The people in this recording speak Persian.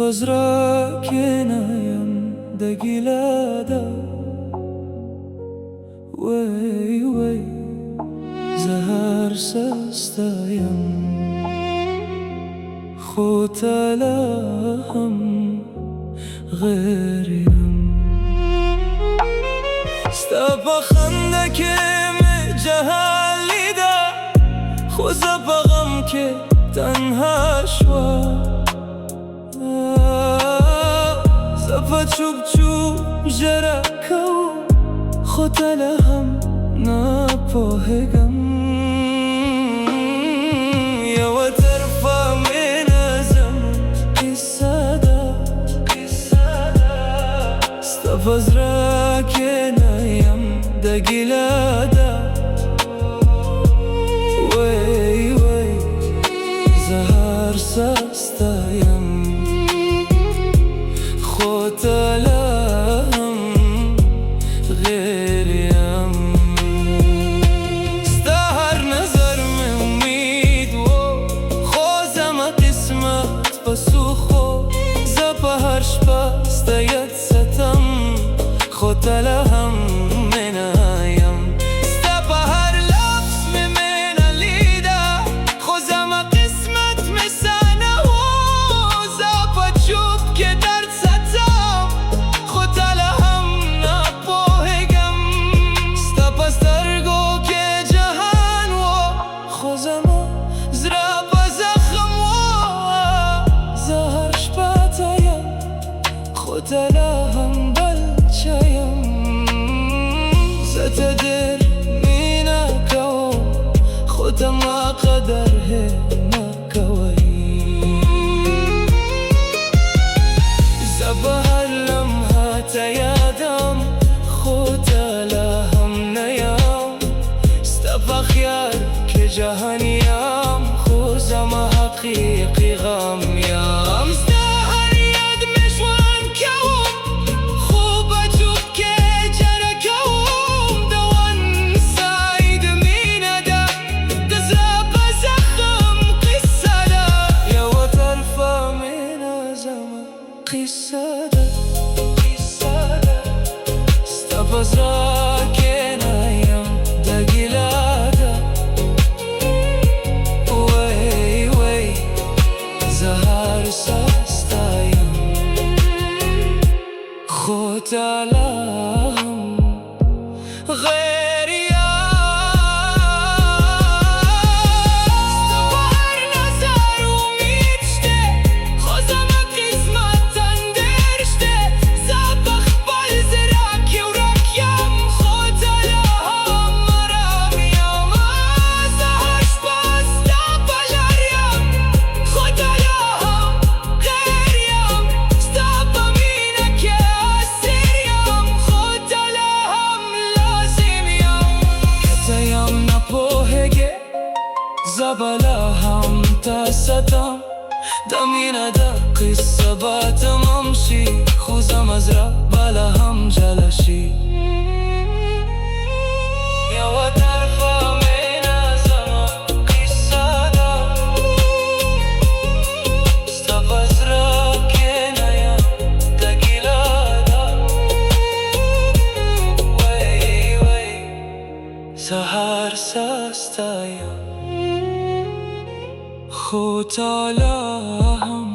Vazrakena da gilada Way, way Zahar sastayam Khotalaham Ghairiyam Staba khandake mein jahalida Khuza bagham ke tanha shwa چوب چوب جرکو خودلهم نپاهگم یا و طرفا من ازم قصه دا استفاز را که نیم دا گلادا وی وی زهر سستایم خودلهم غیریم ستهر نظر میں امید و خوزم قسمت بسوخو زبهر شپا ستید ستم خودلهم منایم ستبهر لفظ من لیده خوزم قسمت مسانه و زبا چوب که خودلهم بلچایم ستدر مینکو خودم قدر نکوی زبهر لمحات یادم خودلهم نیام استفخیار که جهانیم خوزم حقیقی غمیم استفاز را که نیم دا گلادا وی وی زهر سستایم خودلهم غیریم زبلهم تستم دمینه دا قصه باتم امشی خوزم از را بلهم جلشی یا و طرفا من ازم قصه دا استفاز را که نیم دا گلادا وی وی زهر سستایم خودلهم